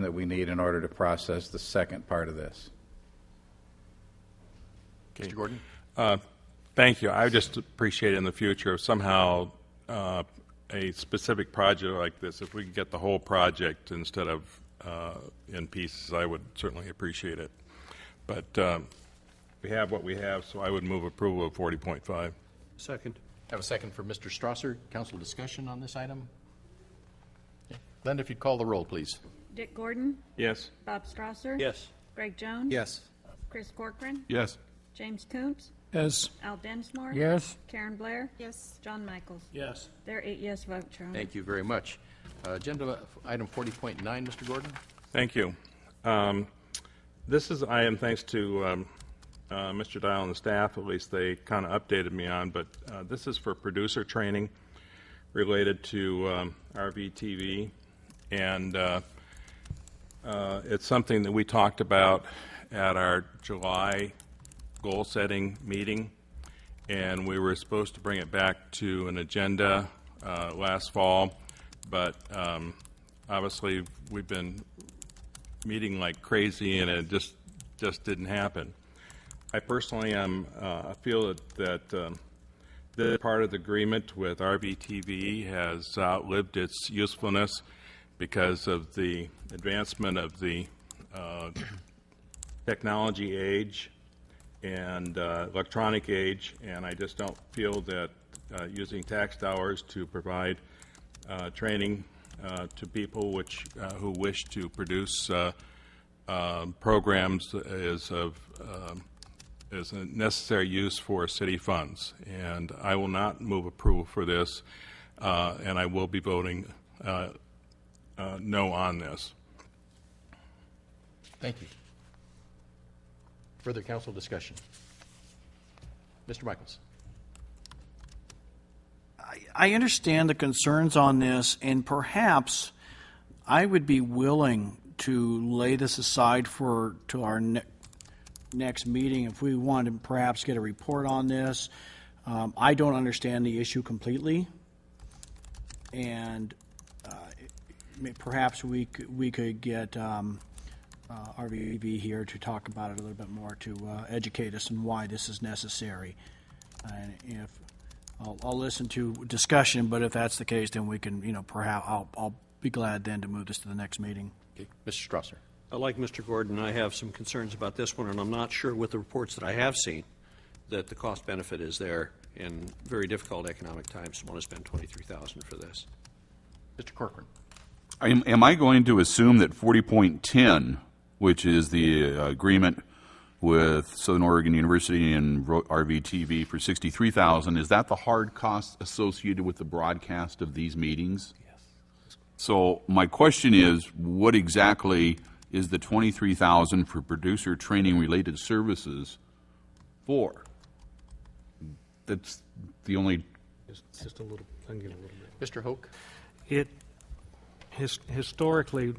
that we need in order to process the second part of this. Okay. Mr. Gordon? Thank you. I just appreciate in the future if somehow a specific project like this, if we could get the whole project instead of in pieces, I would certainly appreciate it. But we have what we have, so I would move approval of 40.5. Second. I have a second for Mr. Strasser. Council discussion on this item? Okay. Linda, if you'd call the roll, please. Dick Gordon, Yes. Bob Strasser. Yes. Greg Jones. Yes. Chris Corcoran. Yes. James Coontz. Yes. Al Densmore. Yes. Karen Blair. Yes. John Michaels. Yes. There are 8 yes votes, Your Honor. Thank you very much. Agenda item 40.9, Mr. Gordon. Thank you. This is I am thanks to Mr. Dial and the staff, at least they kind of updated me on, but this is for producer training related to RVTV, and it's something that we talked about at our July goal-setting meeting, and we were supposed to bring it back to an agenda last fall, but obviously we've been meeting like crazy, and it just didn't happen. I personally feel that this part of the agreement with RVTV has outlived its usefulness because of the advancement of the technology age and electronic age, and I just don't feel that using tax dollars to provide training to people who wish to produce programs is a necessary use for city funds, and I will not move approval for this, and I will be voting no on this. Thank you. Further council discussion. Mr. Michaels. I understand the concerns on this, and perhaps I would be willing to lay this aside to our next meeting if we want to perhaps get a report on this. I don't understand the issue completely, and perhaps we could get RVV here to talk about it a little bit more, to educate us on why this is necessary. And if I'll listen to discussion, but if that's the case, then we can, perhaps I'll be glad then to move this to the next meeting. Okay. Mr. Strasser. Like Mr. Gordon, I have some concerns about this one, and I'm not sure with the reports that I have seen that the cost benefit is there in very difficult economic times to want to spend $23,000 for this. Mr. Corcoran. Am I going to assume that 40.10, which is the agreement with Southern Oregon University and RVTV for $63,000, is that the hard cost associated with the broadcast of these meetings? Yes. So my question is, what exactly is the $23,000 for producer training related services for? That's the only. Just a little. I can get a little bit. Mr. Hoke. Historically,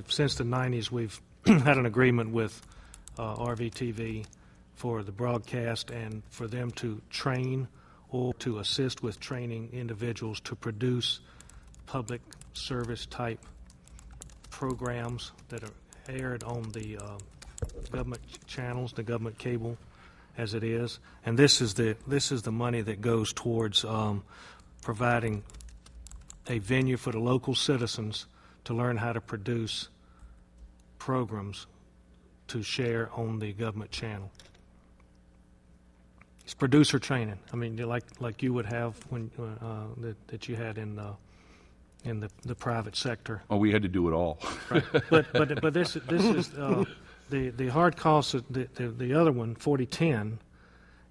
since the 90s, we've had an agreement with RVTV for the broadcast and for them to train or to assist with training individuals to produce public service type programs that are aired on the government channels, the government cable, as it is. And this is the money that goes towards providing a venue for the local citizens to learn how to produce programs to share on the government channel. It's producer training. I mean, like you would have when that you had in the private sector. Oh, we had to do it all. Right. But this is the hard cost. The other one, 4010,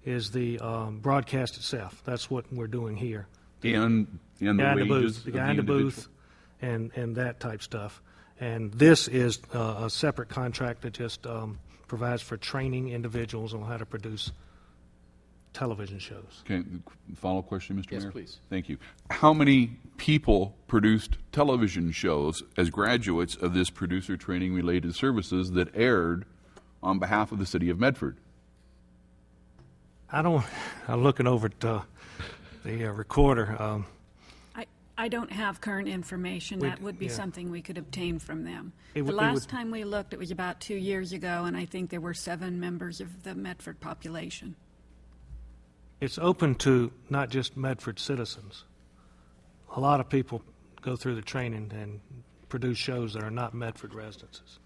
is the broadcast itself. That's what we're doing here. And the wages the guy in the booth, and that type stuff. And this is a separate contract that just provides for training individuals on how to produce television shows. Okay, follow-up question, Mr. Mayor? Yes, please. Thank you. How many people produced television shows as graduates of this producer training-related services that aired on behalf of the city of Medford? I'm looking over at the recorder. I don't have current information. We'd- That would be yeah. something we could obtain from them. It The would- it last would- time we looked, it was about 2 years ago, and I think there were 7 members of the Medford population. It's open to not just Medford citizens. A lot of people go through the training and produce shows that are not Medford residences.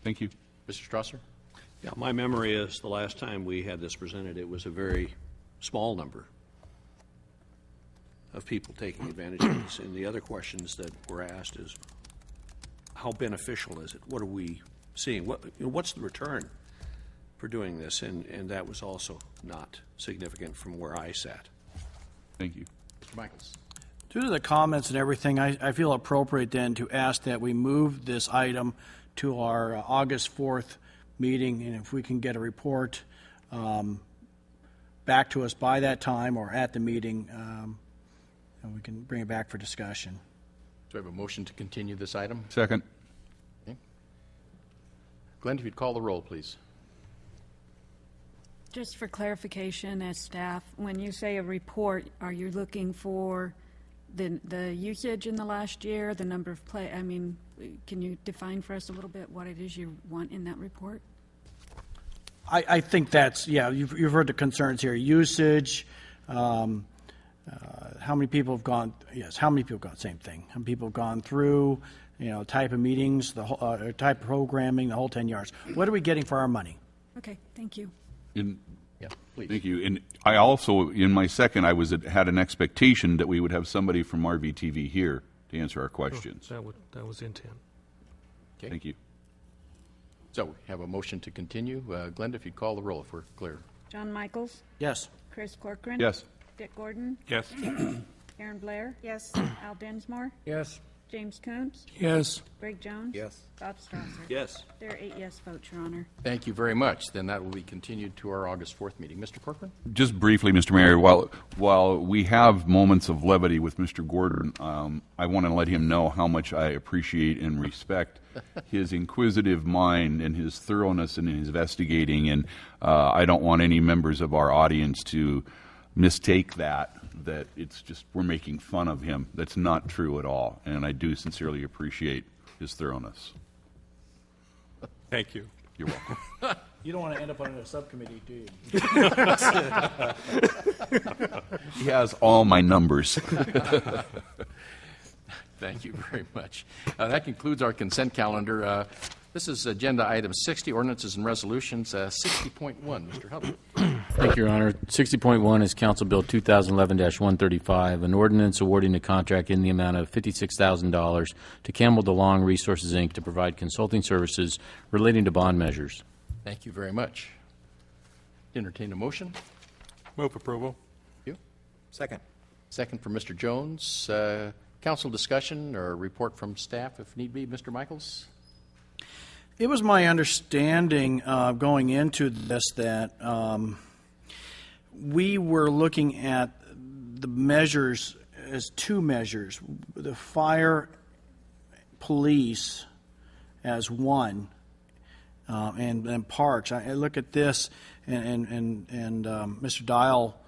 Thank you. Mr. Strasser? Yeah, my memory is the last time we had this presented, it was a very small number of people taking advantage of this. And the other questions that were asked is, how beneficial is it? What are we seeing? What's the return for doing this? And that was also not significant from where I sat. Thank you. Mr. Michaels? Due to the comments and everything, I feel appropriate then to ask that we move this item to our August 4th meeting, and if we can get a report back to us by that time or at the meeting, and we can bring it back for discussion. Do I have a motion to continue this item? Second. Glenn, if you'd call the roll, please. Just for clarification as staff, when you say a report, are you looking for the usage in the last year, the number of play? I mean, can you define for us a little bit what it is you want in that report? I think that's, yeah, you've heard the concerns here. Usage, how many people have gone, yes, how many people have gone, same thing. How many people have gone through, type of meetings, the whole, type of programming, the whole 10 yards. What are we getting for our money? Okay, thank you. Yeah, please. Thank you. And I also, in my second, had an expectation that we would have somebody from RVTV here to answer our questions. That was the intent. Okay. Thank you. So we have a motion to continue. Glenda, if you'd call the roll if we're clear. John Michaels, Yes. Chris Corcoran. Yes. Dick Gordon, Yes. Aaron Blair. Yes. Al Dinsmore, Yes. James Coombs, Yes. Greg Jones. Yes. Bob Strasser. Yes. There are 8 yes votes, Your Honor. Thank you very much. Then that will be continued to our August 4th meeting. Mr. Corcoran? Just briefly, Mr. Mayor, while we have moments of levity with Mr. Gordon, I want to let him know how much I appreciate and respect his inquisitive mind and his thoroughness in his investigating, and I don't want any members of our audience to mistake that it's just we're making fun of him. That's not true at all, and I do sincerely appreciate his thoroughness. Thank you. You're welcome. You don't want to end up on a subcommittee, do you? He has all my numbers. Thank you very much. That concludes our consent calendar. This is agenda item 60, ordinances and resolutions. 60.1, Mr. Hubbard. Thank you, Your Honor. 60.1 is Council Bill 2011-135, an ordinance awarding a contract in the amount of $56,000 to Campbell DeLong Resources, Inc. to provide consulting services relating to bond measures. Thank you very much. Entertain a motion. Move approval. You. Second. Second from Mr. Jones. Council discussion or report from staff if need be. Mr. Michaels? It was my understanding going into this that we were looking at the measures as 2 measures, the fire, police as one, and parks. I look at this, and Mr. Dial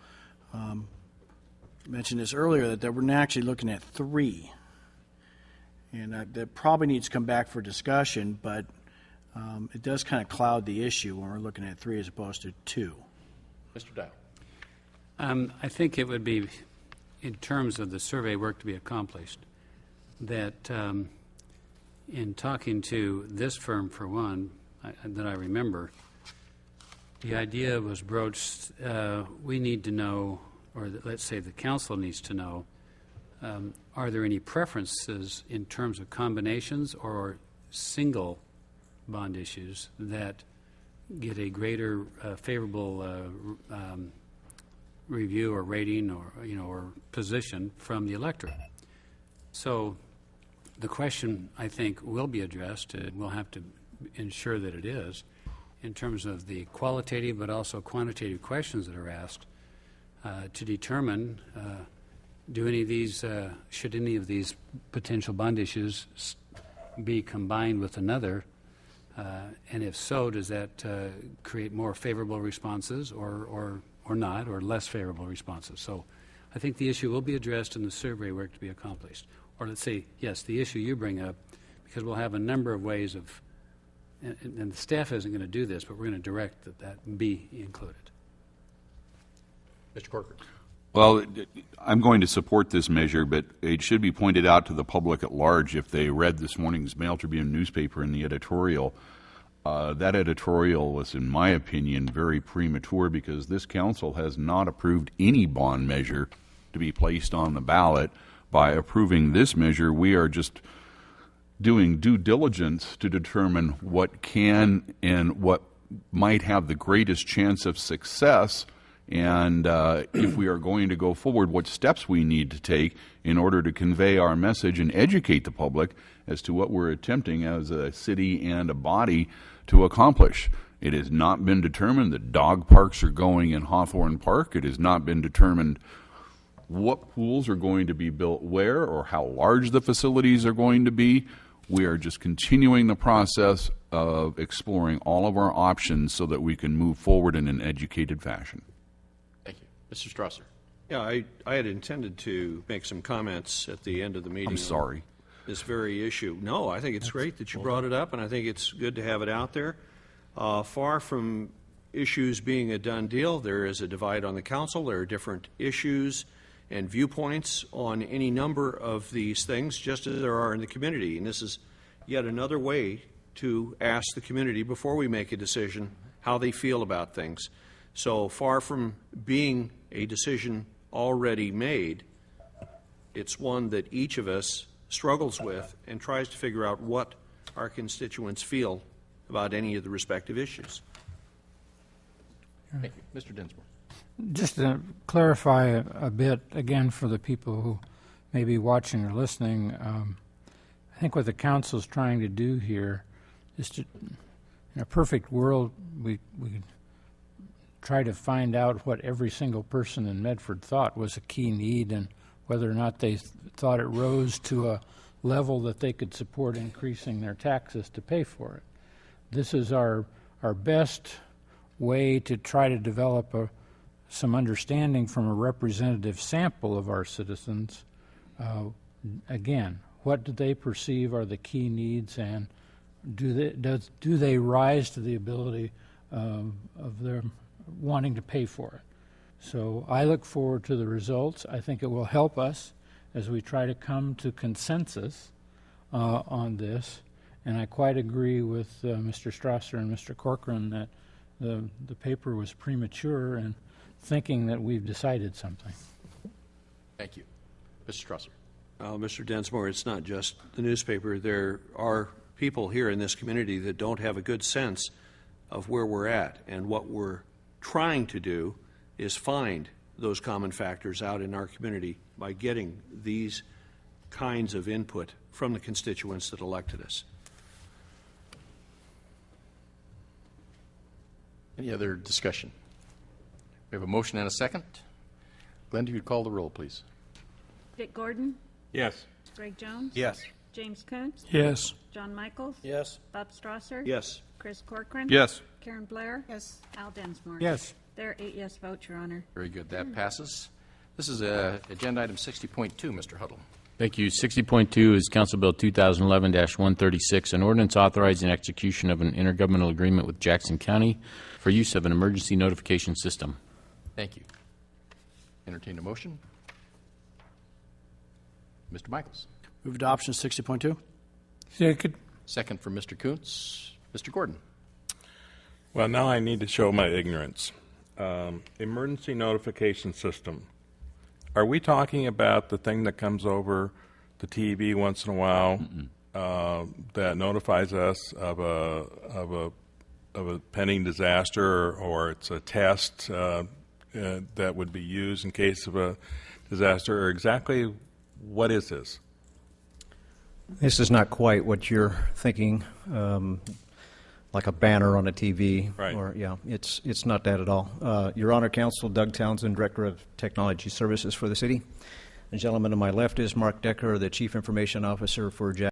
mentioned this earlier, that we're actually looking at 3. And that probably needs to come back for discussion, but it does kind of cloud the issue when we're looking at 3 as opposed to 2. Mr. Dial? I think it would be, in terms of the survey work to be accomplished, that in talking to this firm, for one, that I remember, the idea was broached, we need to know, or let's say the council needs to know, are there any preferences in terms of combinations or single bond issues that get a greater favorable review or rating or position from the electorate. So the question, I think, will be addressed, and we'll have to ensure that it is, in terms of the qualitative but also quantitative questions that are asked to determine should any of these potential bond issues be combined with another, and if so, does that create more favorable responses or not, or less favorable responses? So I think the issue will be addressed in the survey work to be accomplished. Or let's say, yes, the issue you bring up, because we'll have a number of ways of, and the staff isn't going to do this, but we're going to direct that be included. Mr. Corcoran. Well, I'm going to support this measure, but it should be pointed out to the public at large if they read this morning's Mail Tribune newspaper in the editorial. That editorial was, in my opinion, very premature because this council has not approved any bond measure to be placed on the ballot. By approving this measure, we are just doing due diligence to determine what can and what might have the greatest chance of success, and if we are going to go forward, what steps we need to take in order to convey our message and educate the public as to what we're attempting as a city and a body to accomplish. It has not been determined that dog parks are going in Hawthorne Park. It has not been determined what pools are going to be built where or how large the facilities are going to be. We are just continuing the process of exploring all of our options so that we can move forward in an educated fashion. Thank you. Mr. Strasser. Yeah, I had intended to make some comments at the end of the meeting. I'm sorry. This very issue. No, I think it's great that you brought it up, and I think it's good to have it out there. Far from issues being a done deal, there is a divide on the council. There are different issues and viewpoints on any number of these things, just as there are in the community. And this is yet another way to ask the community before we make a decision how they feel about things. So far from being a decision already made, it's one that each of us struggles with and tries to figure out what our constituents feel about any of the respective issues. Thank you. Mr. Dinsmore. Just to clarify a bit, again, for the people who may be watching or listening, I think what the council is trying to do here is to, in a perfect world, we try to find out what every single person in Medford thought was a key need and whether or not they thought it rose to a level that they could support increasing their taxes to pay for it. This is our best way to try to develop some understanding from a representative sample of our citizens. Again, what do they perceive are the key needs, and do they rise to the ability of their wanting to pay for it? So I look forward to the results. I think it will help us as we try to come to consensus on this. And I quite agree with Mr. Strasser and Mr. Corcoran that the paper was premature in thinking that we've decided something. Thank you. Mr. Strasser. Mr. Densmore, it's not just the newspaper. There are people here in this community that don't have a good sense of where we're at, and what we're trying to do is find those common factors out in our community by getting these kinds of input from the constituents that elected us. Any other discussion? We have a motion and a second. Glenda, if you'd call the roll, please. Dick Gordon, Yes. Greg Jones. Yes. James Kuntz, Yes. John Michaels. Yes. Bob Strasser. Yes. Chris Corcoran. Yes. Karen Blair. Yes. Al Densmore. Yes. There are 8 yes votes, Your Honor. Very good. That passes. This is agenda item 60.2, Mr. Huddle. Thank you. 60.2 is Council Bill 2011-136, an ordinance authorizing execution of an intergovernmental agreement with Jackson County for use of an emergency notification system. Thank you. Entertain a motion. Mr. Michaels. Move adoption 60.2. Second. Second from Mr. Kuntz. Mr. Gordon. Well, now I need to show my ignorance. Emergency notification system. Are we talking about the thing that comes over the TV once in a while that notifies us of a pending disaster, or it's a test that would be used in case of a disaster? Or exactly what is this? This is not quite what you're thinking, like a banner on a TV. Right. Or, yeah, it's not that at all. Your Honor, Counsel Doug Townsend, Director of Technology Services for the city. The gentleman to my left is Mark Decker, the Chief Information Officer for Jack.